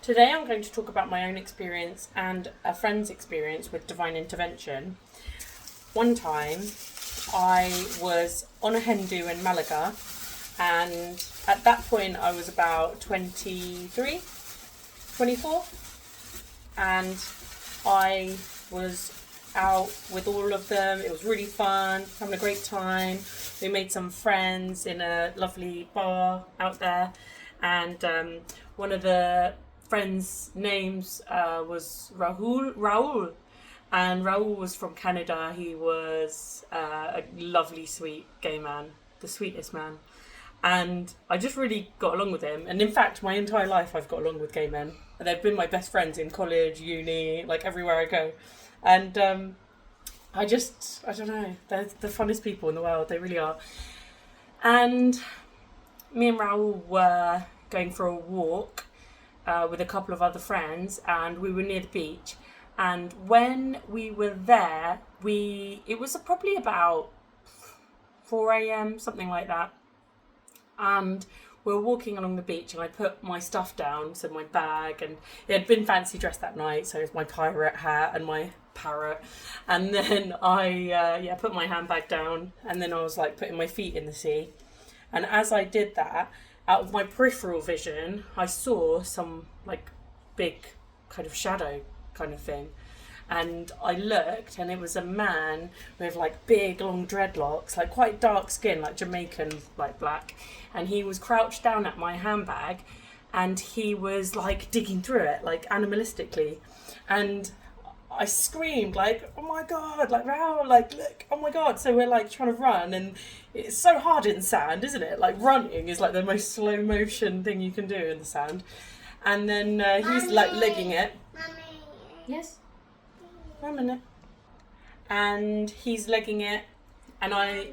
Today I'm going to talk about my own experience and a friend's experience with divine intervention. One time I was on a hen do in Malaga, and at that point I was about 23, 24, and I was out with all of them. It was really fun, having a great time. We made some friends in a lovely bar out there, and one of the friends' names was Raul, and Raul was from Canada. He was a lovely, sweet gay man, the sweetest man, and I just really got along with him. And in fact, my entire life I've got along with gay men. They've been my best friends in college, uni, like everywhere I go. And I don't know, they're the funnest people in the world, they really are. And me and Raul were going for a walk with a couple of other friends, and we were near the beach. And when we were there, it was probably about 4 a.m, something like that. And we were walking along the beach, and I put my stuff down, so my bag, and it had been fancy dressed that night, so it was my pirate hat and my parrot. And then I put my handbag down, and then I was like putting my feet in the sea. And as I did that, out of my peripheral vision, I saw some like big kind of shadow kind of thing. And I looked, and it was a man with like big long dreadlocks, like quite dark skin, like Jamaican, like black. And he was crouched down at my handbag, and he was like digging through it, like animalistically. And I screamed like, oh my God, like Raul, like look, oh my God. So we're like trying to run, and it's so hard in sand, isn't it? Like running is like the most slow motion thing you can do in the sand. And then he's like legging it. Mommy. Yes? 1 minute. And he's legging it, and I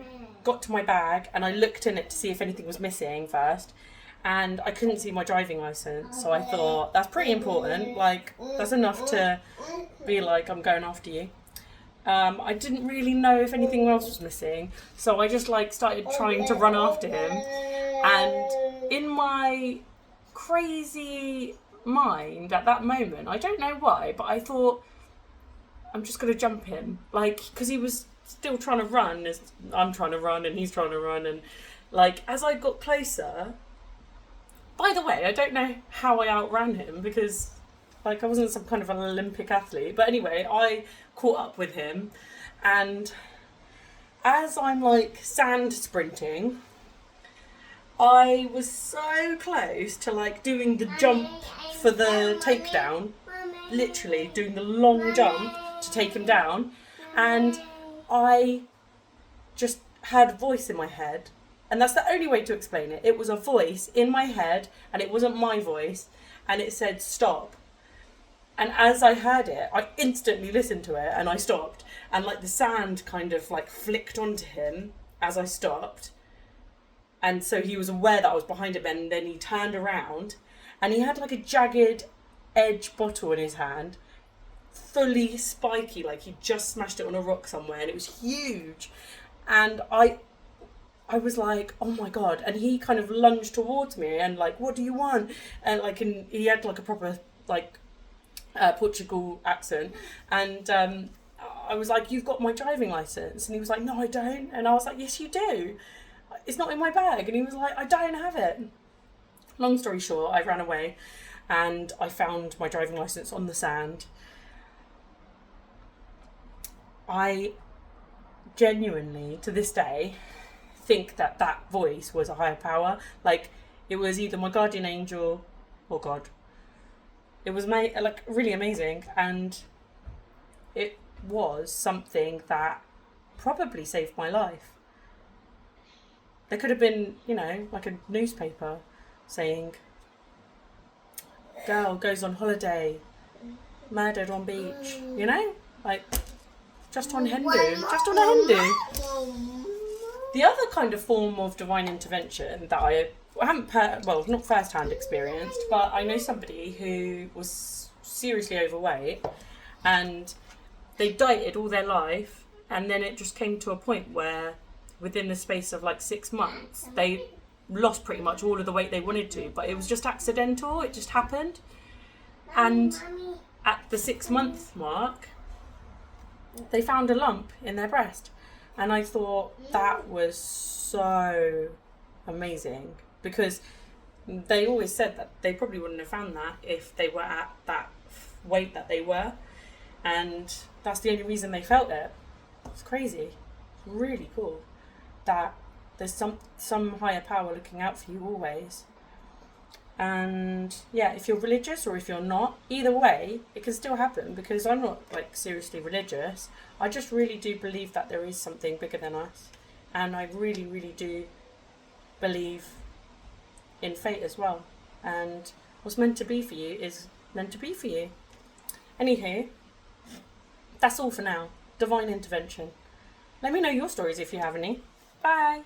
got to my bag and I looked in it to see if anything was missing first, and I couldn't see my driving license. So I thought, that's pretty important, like that's enough to be like, I'm going after you. I didn't really know if anything else was missing, so I just like started trying to run after him. And in my crazy mind at that moment, I don't know why, but I thought, I'm just going to jump him, like, because he was still trying to run as I'm trying to run and he's trying to run. And like as I got closer, by the way, I don't know how I outran him, because like I wasn't some kind of an Olympic athlete, but anyway, I caught up with him. And as I'm like sand sprinting, I was so close to like doing the jump for the takedown, literally doing the long jump to take him down, and I just heard a voice in my head, and that's the only way to explain it. It was a voice in my head, and it wasn't my voice, and it said stop. And as I heard it, I instantly listened to it, and I stopped, and like the sand kind of like flicked onto him as I stopped, and so he was aware that I was behind him. And then he turned around, and he had like a jagged edge bottle in his hand, fully spiky, like he just smashed it on a rock somewhere, and it was huge. And I was like, oh my God. And he kind of lunged towards me and like, what do you want? And like, and he had like a proper like Portugal accent. And I was like, you've got my driving license? And he was like, no, I don't. And I was like, yes, you do. It's not in my bag. And he was like, I don't have it. Long story short, I ran away, and I found my driving license on the sand. I genuinely, to this day, think that that voice was a higher power. Like, it was either my guardian angel or God. It was like really amazing, and it was something that probably saved my life. There could have been, you know, like a newspaper saying, girl goes on holiday, murdered on beach, you know? Like, just on Hindu. The other kind of form of divine intervention that I haven't, not first-hand experienced, but I know somebody who was seriously overweight, and they dieted all their life, and then it just came to a point where within the space of like 6 months, they lost pretty much all of the weight they wanted to, but it was just accidental, it just happened. And at the 6-month mark, they found a lump in their breast. And I thought that was so amazing, because they always said that they probably wouldn't have found that if they were at that weight that they were. And that's the only reason they felt it. It's crazy. It's really cool that there's some higher power looking out for you always. And yeah, if you're religious or if you're not, either way, it can still happen, because I'm not like seriously religious. I just really do believe that there is something bigger than us. And I really, really do believe in fate as well. And what's meant to be for you is meant to be for you. Anywho, that's all for now. Divine intervention. Let me know your stories if you have any. Bye.